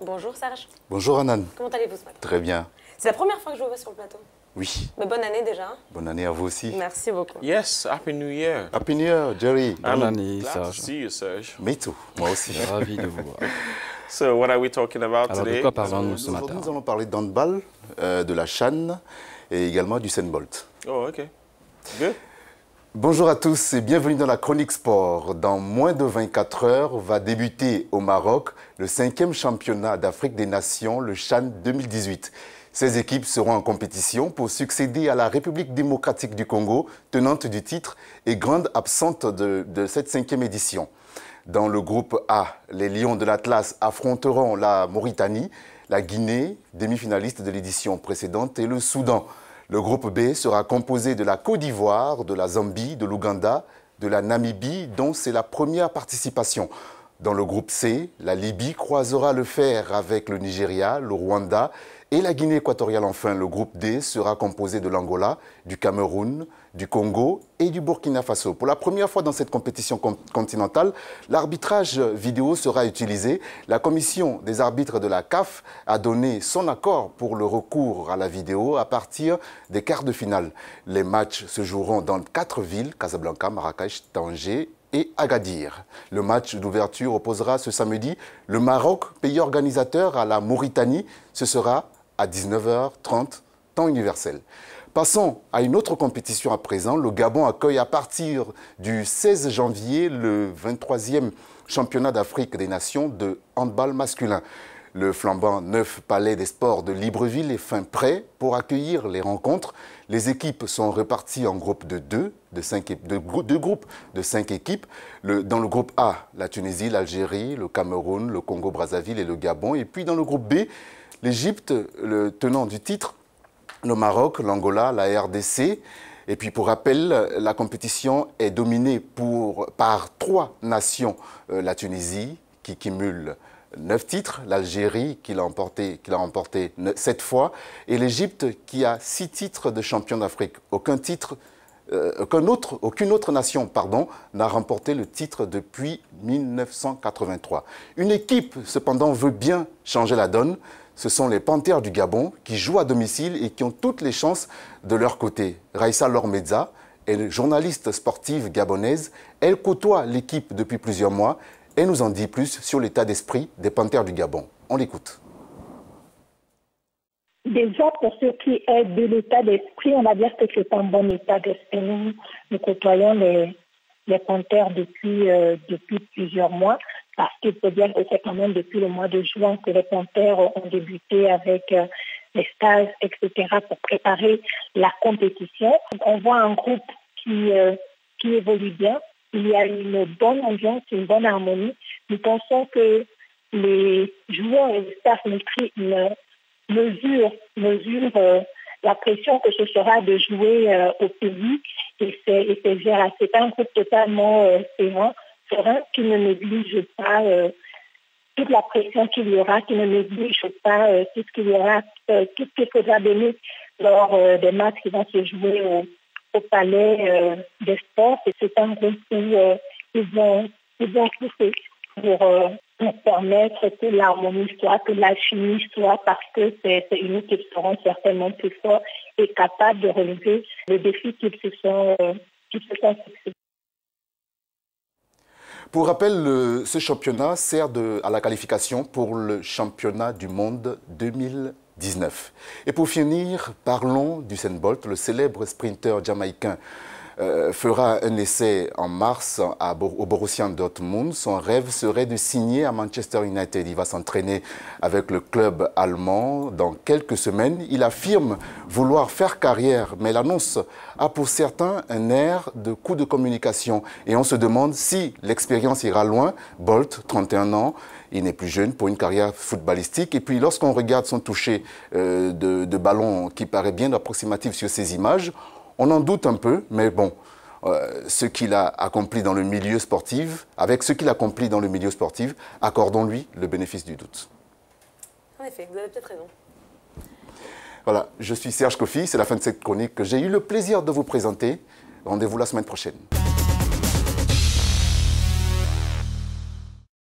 Bonjour Serge. Bonjour Anan. Comment allez-vous ce matin? Très bien. C'est la première fois que je vous vois sur le plateau. Oui. Mais bonne année déjà. Bonne année à vous aussi. Merci beaucoup. Yes, Happy New Year. Happy New Year, Jerry. I'm année, glad to Serge. see you, Serge. Me too. Moi aussi. Ravi de vous voir. So, what are we talking about Alors, de today? quoi parlons-nous ce Aujourd'hui, matin? nous allons parler d'handball, de la CHAN et également du Usain Bolt. Oh, okay. Good. Bonjour à tous et bienvenue dans la Chronique Sport. Dans moins de 24 heures va débuter au Maroc le 5e championnat d'Afrique des Nations, le CHAN 2018. 16 équipes seront en compétition pour succéder à la République démocratique du Congo, tenante du titre et grande absente de cette 5e édition. Dans le groupe A, les Lions de l'Atlas affronteront la Mauritanie, la Guinée, demi-finaliste de l'édition précédente, et le Soudan. Le groupe B sera composé de la Côte d'Ivoire, de la Zambie, de l'Ouganda, de la Namibie, dont c'est la première participation. Dans le groupe C, la Libye croisera le fer avec le Nigeria, le Rwanda et la Guinée équatoriale. Enfin, le groupe D sera composé de l'Angola, du Cameroun, du Congo et du Burkina Faso. Pour la première fois dans cette compétition continentale, l'arbitrage vidéo sera utilisé. La commission des arbitres de la CAF a donné son accord pour le recours à la vidéo à partir des quarts de finale. Les matchs se joueront dans 4 villes, Casablanca, Marrakech, Tanger et Agadir. Le match d'ouverture opposera ce samedi le Maroc, pays organisateur, à la Mauritanie. Ce sera à 19h30, temps universel. Passons à une autre compétition à présent. Le Gabon accueille à partir du 16 janvier le 23e championnat d'Afrique des Nations de handball masculin. Le flambant neuf palais des sports de Libreville est fin prêt pour accueillir les rencontres. Les équipes sont réparties en groupes de deux groupes de 5 équipes. Dans le groupe A, la Tunisie, l'Algérie, le Cameroun, le Congo-Brazzaville et le Gabon. Et puis dans le groupe B, l'Égypte, le tenant du titre, le Maroc, l'Angola, la RDC. Et puis pour rappel, la compétition est dominée par 3 nations. La Tunisie qui cumule 9 titres, l'Algérie qui l'a remporté 7 fois et l'Égypte qui a 6 titres de champion d'Afrique. Aucune autre nation n'a remporté le titre depuis 1983. Une équipe cependant veut bien changer la donne. Ce sont les Panthères du Gabon qui jouent à domicile et qui ont toutes les chances de leur côté. Raissa Lormedza est journaliste sportive gabonaise. Elle côtoie l'équipe depuis plusieurs mois et nous en dit plus sur l'état d'esprit des Panthères du Gabon. On l'écoute. Déjà, pour ce qui est de l'état d'esprit, on va dire que c'est un bon état d'esprit. Nous côtoyons les Panthères depuis plusieurs mois. Parce qu'il faut dire que c'est quand même depuis le mois de juin que les Panthères ont débuté avec les stages, etc. pour préparer la compétition. On voit un groupe qui évolue bien. Il y a une bonne ambiance, une bonne harmonie. Nous pensons que les joueurs et les staff mesurent la pression que ce sera de jouer au pays et c'est géré. C'est un groupe totalement serein qui ne néglige pas toute la pression qu'il y aura, qui ne néglige pas tout ce qu'il y aura, tout ce qu'il faudra donner lors des matchs qui vont se jouer au palais des sports. Et c'est un groupe où ils vont tout faire pour permettre que l'harmonie soit, que la chimie soit, parce que c'est une équipe qui seront certainement plus forts et capables de relever le défi qu'ils se sont fixés. Pour rappel, ce championnat sert à la qualification pour le championnat du monde 2019. Et pour finir, parlons d'Usain Bolt, le célèbre sprinter jamaïcain. Fera un essai en mars au Borussia Dortmund. Son rêve serait de signer à Manchester United. Il va s'entraîner avec le club allemand dans quelques semaines. Il affirme vouloir faire carrière, mais l'annonce a pour certains un air de coup de communication. Et on se demande si l'expérience ira loin. Bolt, 31 ans, il n'est plus jeune pour une carrière footballistique. Et puis lorsqu'on regarde son toucher de ballon qui paraît bien approximatif sur ces images, on en doute un peu, mais bon, ce qu'il a accompli dans le milieu sportif, accordons-lui le bénéfice du doute. En effet, vous avez peut-être raison. Voilà, je suis Serge Kofi, c'est la fin de cette chronique que j'ai eu le plaisir de vous présenter. Rendez-vous la semaine prochaine.